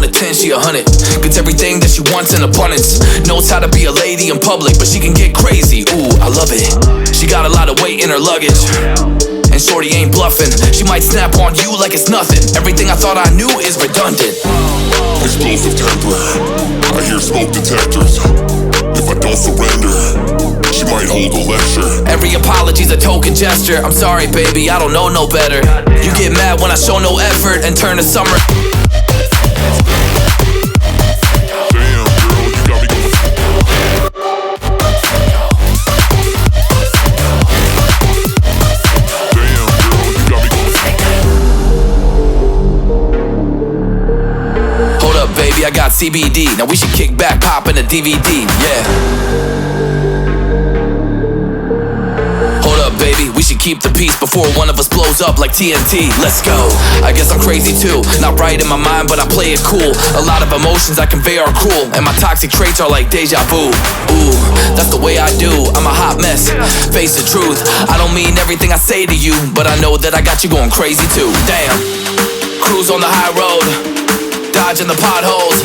of 10, she 100. Gets everything that she wants in abundance. Knows how to be a lady in public, but she can get crazy, ooh, I love it. She got a lot of weight in her luggage, and shorty ain't bluffing. She might snap on you like it's nothing. Everything I thought I knew is redundant. Explosive temper, I hear smoke detectors. If I don't surrender, she might hold a lecture. Every apology's a token gesture. I'm sorry, baby, I don't know no better. You get mad when I show no effort and turn to summer. Baby, I got CBD. Now we should kick back, pop in a DVD, yeah. Hold up, baby, we should keep the peace before one of us blows up like TNT. Let's go. I guess I'm crazy too. Not right in my mind, but I play it cool. A lot of emotions I convey are cruel, and my toxic traits are like deja vu. Ooh, that's the way I do. I'm a hot mess, face the truth. I don't mean everything I say to you, but I know that I got you going crazy too. Damn. Cruise on the high road, dodging the potholes,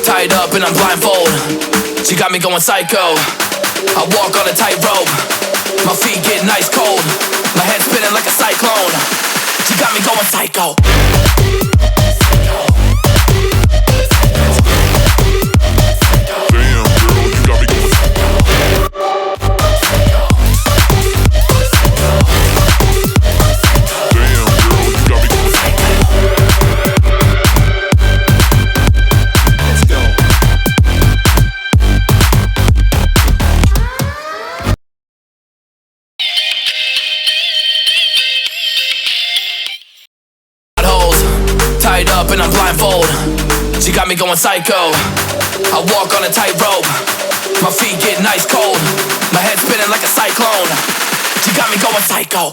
tied up and I'm blindfold. She got me going psycho. I walk on a tightrope, my feet getting ice cold, my head spinning like a cyclone. She got me going psycho. Damn, girl, you got me going psycho. Damn, girl, you got me going psycho. Tied up and I'm blindfold. She got me going psycho. I walk on a tightrope, my feet getting ice cold, my head spinning like a cyclone. She got me going psycho.